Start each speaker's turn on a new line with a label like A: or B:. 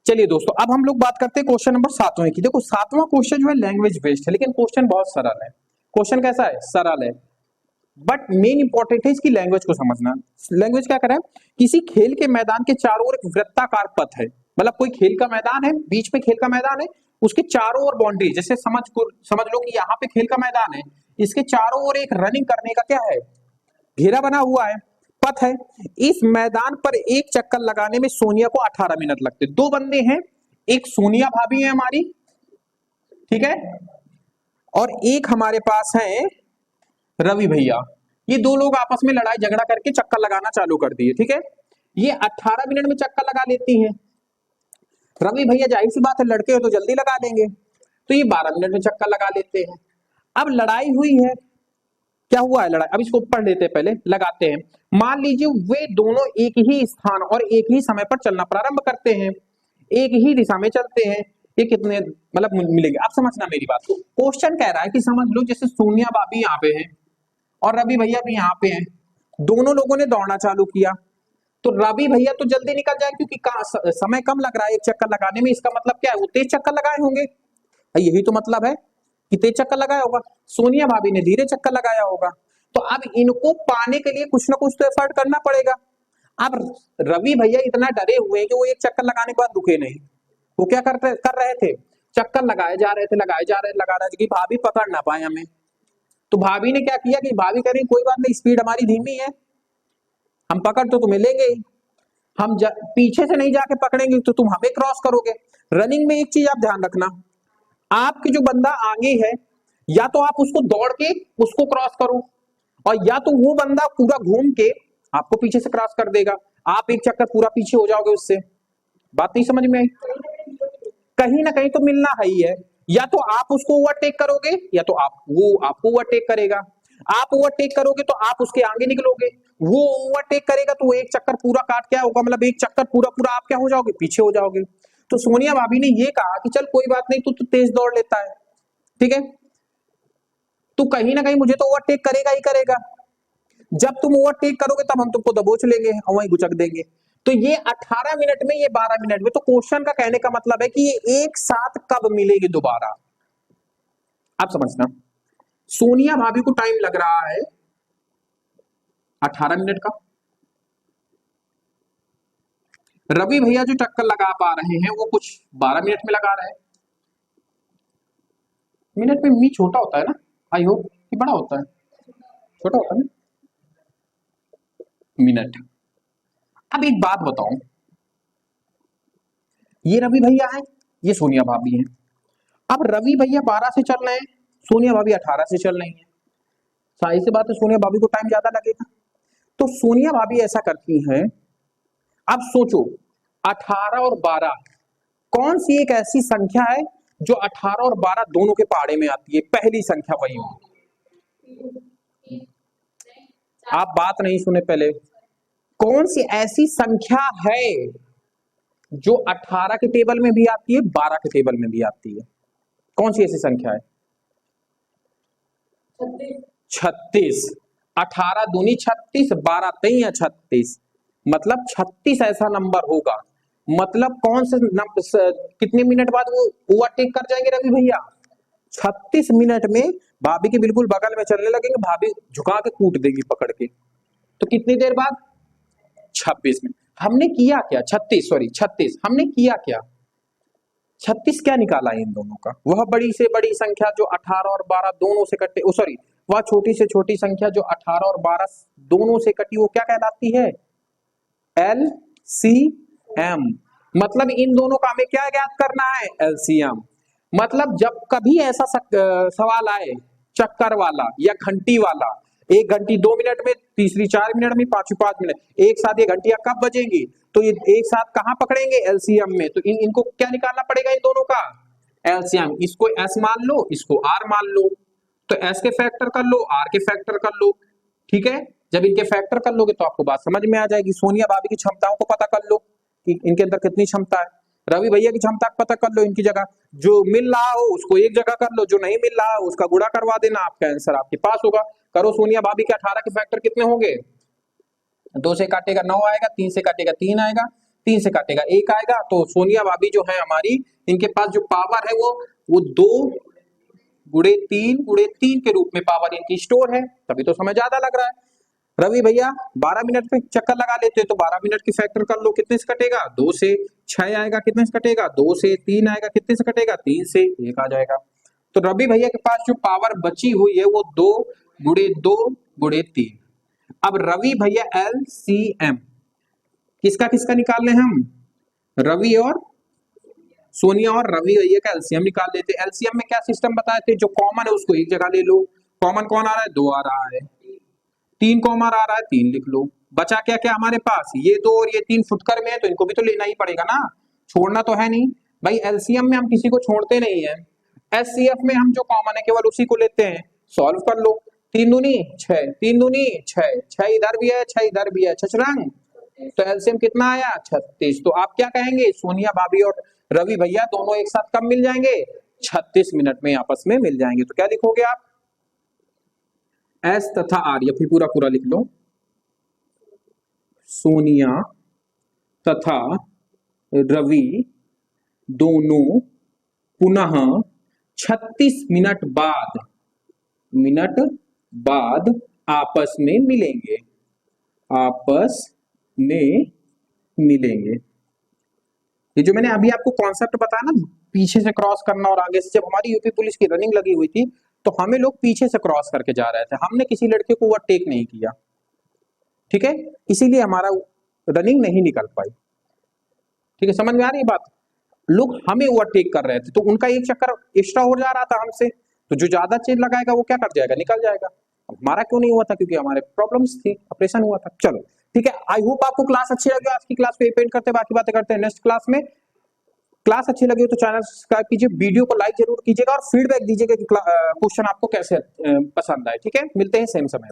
A: चलिए दोस्तों, अब हम लोग बात करते हैं क्वेश्चन नंबर 7वें की। देखो 7वां क्वेश्चन जो है लैंग्वेज बेस्ड है, लेकिन क्वेश्चन बहुत सरल है। क्वेश्चन कैसा है? सरल है, बट मेन इंपॉर्टेंट है इसकी लैंग्वेज को समझना। लैंग्वेज क्या करें? किसी खेल के मैदान के चारों ओर एक वृत्ताकार पथ है, मतलब कोई खेल का मैदान है, बीच में खेल का मैदान है, उसके चारों ओर बाउंड्री, जैसे समझ लो कि यहाँ पे खेल का मैदान है, इसके चारों ओर एक रनिंग करने का क्या है, घेरा बना हुआ है, पथ है। इस मैदान पर एक चक्कर लगाने में सोनिया को 18 मिनट लगते। दो बंदे हैं, एक सोनिया भाभी है हमारी, ठीक है, और एक हमारे पास है रवि भैया। ये दो लोग आपस में लड़ाई झगड़ा करके चक्कर लगाना चालू कर दिए, ठीक है। ये 18 मिनट में चक्कर लगा लेती हैं। रवि भैया जाहिर सी बात है, लड़के हो तो जल्दी लगा लेंगे, तो ये 12 मिनट में चक्कर लगा लेते हैं। अब लड़ाई हुई है, क्या हुआ है लड़ाई, अब इसको पढ़ लेते हैं, पहले लगाते हैं। मान लीजिए वे दोनों एक ही स्थान और एक ही समय पर चलना प्रारंभ करते हैं, एक ही दिशा में चलते हैं। ये कितने मतलब मिलेंगे, आप समझना मेरी बात को। क्वेश्चन कह रहा है कि समझ लो जैसे सोनिया भाभी यहाँ पे है और रवि भैया भी यहाँ पे हैं, दोनों लोगों ने दौड़ना चालू किया, तो रवि भैया तो जल्दी निकल जाए क्योंकि समय कम लग रहा है एक चक्कर लगाने में। इसका मतलब क्या है, वो तेज चक्कर लगाए होंगे, यही तो मतलब है कि तेज चक्कर लगाया होगा। सोनिया भाभी ने धीरे चक्कर लगाया होगा। तो अब इनको पाने के लिए कुछ ना कुछ तो एफर्ट करना पड़ेगा। अब रवि भैया इतना डरे हुए हैं कि वो एक चक्कर लगाने के बाद रुके नहीं। वो क्या कर रहे थे, चक्कर लगाए जा रहे थे, लगा रहे थे कि भाभी पकड़ ना पाए हमें। तो भाभी ने क्या किया कि भाभी कह रही कोई बात नहीं, स्पीड हमारी धीमी है, हम पकड़ तो तुम्हें लेंगे ही, हम पीछे से नहीं जाके पकड़ेंगे तो तुम हमें क्रॉस करोगे। रनिंग में एक चीज आप ध्यान रखना, आपकी जो बंदा आगे है, या तो आप उसको दौड़ के उसको क्रॉस करो, और या तो वो बंदा पूरा घूम के आपको पीछे से क्रॉस कर देगा, आप एक चक्कर पूरा पीछे हो जाओगे उससे। बात नहीं समझ में आई? कहीं ना कहीं तो मिलना है ही है, या तो आप उसको ओवरटेक करोगे या तो वो आपको ओवरटेक करेगा। आप ओवरटेक करोगे तो आप उसके आगे निकलोगे, वो ओवरटेक करेगा तो एक चक्कर पूरा काट क्या होगा, मतलब एक चक्कर पूरा पूरा आप क्या हो जाओगे, पीछे हो जाओगे। तो सोनिया भाभी ने ये कहा कि चल कोई बात नहीं, तू तो तेज दौड़ लेता है, ठीक है, तू कहीं ना कहीं मुझे तो ओवरटेक करेगा ही करेगा। जब तुम ओवरटेक करोगे तब हम तुमको दबोच लेंगे और वहीं गुचक देंगे। तो ये 18 मिनट में, ये 12 मिनट में। तो क्वेश्चन का कहने का मतलब है कि ये एक साथ कब मिलेगी दोबारा, आप समझना। सोनिया भाभी को टाइम लग रहा है 18 मिनट का, रवि भैया जो चक्कर लगा पा रहे हैं वो कुछ 12 मिनट में लगा रहे हैं। मिनट में मी छोटा होता है ना, आई होप कि बड़ा होता है, छोटा होता है ना मिनट। अब एक बात बताओ, ये रवि भैया है, ये सोनिया भाभी है। अब रवि भैया 12 से चल रहे हैं, सोनिया भाभी 18 से चल रही है, सारी सी बात है सोनिया भाभी को टाइम ज्यादा लगेगा। तो सोनिया भाभी ऐसा करती हैं, अब सोचो 18 और 12 कौन सी एक ऐसी संख्या है जो 18 और 12 दोनों के पहाड़े में आती है, पहली संख्या वही होगी। आप बात नहीं सुने पहले, कौन सी ऐसी संख्या है जो 18 के टेबल में भी आती है, 12 के टेबल में भी आती है, कौन सी ऐसी संख्या है? 36। 18 दूनी 36, 12 3 या 36, मतलब 36 ऐसा नंबर होगा। मतलब कौन से कितने मिनट बाद वो ओवरटेक कर जाएंगे रवि भैया? 36 मिनट में भाभी के बिल्कुल बगल में चलने लगेंगे, भाभी झुका के कूट देगी पकड़ के। तो कितनी देर बाद? 26 मिनट। हमने किया क्या? 36 हमने किया क्या? 36 क्या निकाला है इन दोनों का? वह बड़ी से बड़ी संख्या जो 18 और 12 दोनों से कटे, वह छोटी से छोटी संख्या जो 18 और 12 दोनों से कटी, वो क्या कहलाती है? LCM। मतलब इन दोनों का हमें क्या ज्ञात करना है? LCM। मतलब जब कभी ऐसा सवाल आए चक्कर वाला या घंटी वाला, एक घंटी 2 मिनट में, तीसरी 4 मिनट में, पांचवी 5 मिनट, एक साथ ये घंटियां कब बजेंगी, तो ये एक साथ कहां पकड़ेंगे? एलसीएम में। तो इनको क्या निकालना पड़ेगा इन दोनों का? एलसीएम। इसको एस मान लो, इसको आर मान लो, तो एस के फैक्टर कर लो, आर के फैक्टर कर लो, ठीक है। जब इनके फैक्टर कर लोगे तो आपको बात समझ में आ जाएगी। सोनिया भाभी की क्षमताओं को पता कर लो कि इनके अंदर कितनी क्षमता है, रवि भैया की क्षमता पता कर लो, इनकी जगह जो मिल रहा हो उसको एक जगह कर लो, जो नहीं मिल रहा है उसका गुणा करवा देना, आपका आंसर आपके पास होगा। करो, सोनिया भाभी के 18 के फैक्टर कितने होंगे? 2 से काटेगा 9 आएगा, 3 से काटेगा 3 आएगा, 3 से काटेगा, 1 आएगा। तो सोनिया भाभी जो है हमारी, इनके पास जो पावर है वो 2 गुणे 3 के रूप में पावर इनकी स्टोर है, तभी तो समय ज्यादा लग रहा है। रवि भैया 12 मिनट पे चक्कर लगा लेते हैं, तो 12 मिनट की फैक्टर कर लो, कितने से कटेगा? 2 से। 6 आएगा, कितने से कटेगा? 2 से। 3 आएगा, कितने से कटेगा? 3 से। 1 आ जाएगा। तो रवि भैया के पास जो पावर बची हुई है वो 2 गुणे 2 गुणे 3। अब रवि भैया LCM किसका किसका निकाल लें हम? रवि और सोनिया और रवि भैया का एलसीएम निकाल लेते। एलसीएम में क्या सिस्टम बताए थे? जो कॉमन है उसको एक जगह ले लो। कॉमन कौन आ रहा है? 2 आ रहा है। 3 कॉमन आ रहा है, 3 लिख लो। बचा क्या क्या हमारे पास? ये 2 और ये 3 फुटकर में है, तो इनको भी तो लेना ही पड़ेगा ना, छोड़ना तो है नहीं भाई। एलसीएम में हम किसी को छोड़ते नहीं है। एचसीएफ में हम जो कॉमन है केवल उसी को लेते हैं। सॉल्व कर लो। 3 दूनी 6, 3 दूनी 6, 6 इधर भी है, 6 इधर भी है, छछरंग। तो एलसीएम कितना आया? 36। तो आप क्या कहेंगे? सोनिया भाभी और रवि भैया दोनों एक साथ कब मिल जाएंगे? 36 मिनट में आपस में मिल जाएंगे। तो क्या लिखोगे आप? एस तथा आर, या फिर पूरा पूरा लिख लो। सोनिया तथा रवि दोनों पुनः 36 मिनट बाद आपस में मिलेंगे। आपस में मिलेंगे। ये जो मैंने अभी आपको कॉन्सेप्ट बताया ना, पीछे से क्रॉस करना और आगे से, जब हमारी यूपी पुलिस की रनिंग लगी हुई थी तो हमें लोग पीछे से क्रॉस करके जा रहे थे, हमने किसी लड़के को ओवरटेक नहीं किया, ठीक है, इसीलिए हमारा रनिंग नहीं निकल पाई। ठीक है, समझ में आ रही है बात? लोग हमें ओवरटेक कर रहे थे तो उनका एक चक्कर एक्स्ट्रा हो जा रहा था हमसे, तो जो ज्यादा चेन लगाएगा वो क्या कर जाएगा? निकल जाएगा। हमारा क्यों नहीं हुआ था? क्योंकि हमारे प्रॉब्लम्स थी, ऑपरेशन हुआ था। चलो ठीक है, आई होप आपको क्लास अच्छी लगी। आज की क्लास पे पेंट करते बाकी बातें करते हैं नेक्स्ट क्लास में। क्लास अच्छी लगी तो चैनल सब्सक्राइब कीजिए, वीडियो को लाइक जरूर कीजिएगा और फीडबैक दीजिएगा कि क्वेश्चन आपको कैसे पसंद आए। ठीक है, मिलते हैं सेम समय।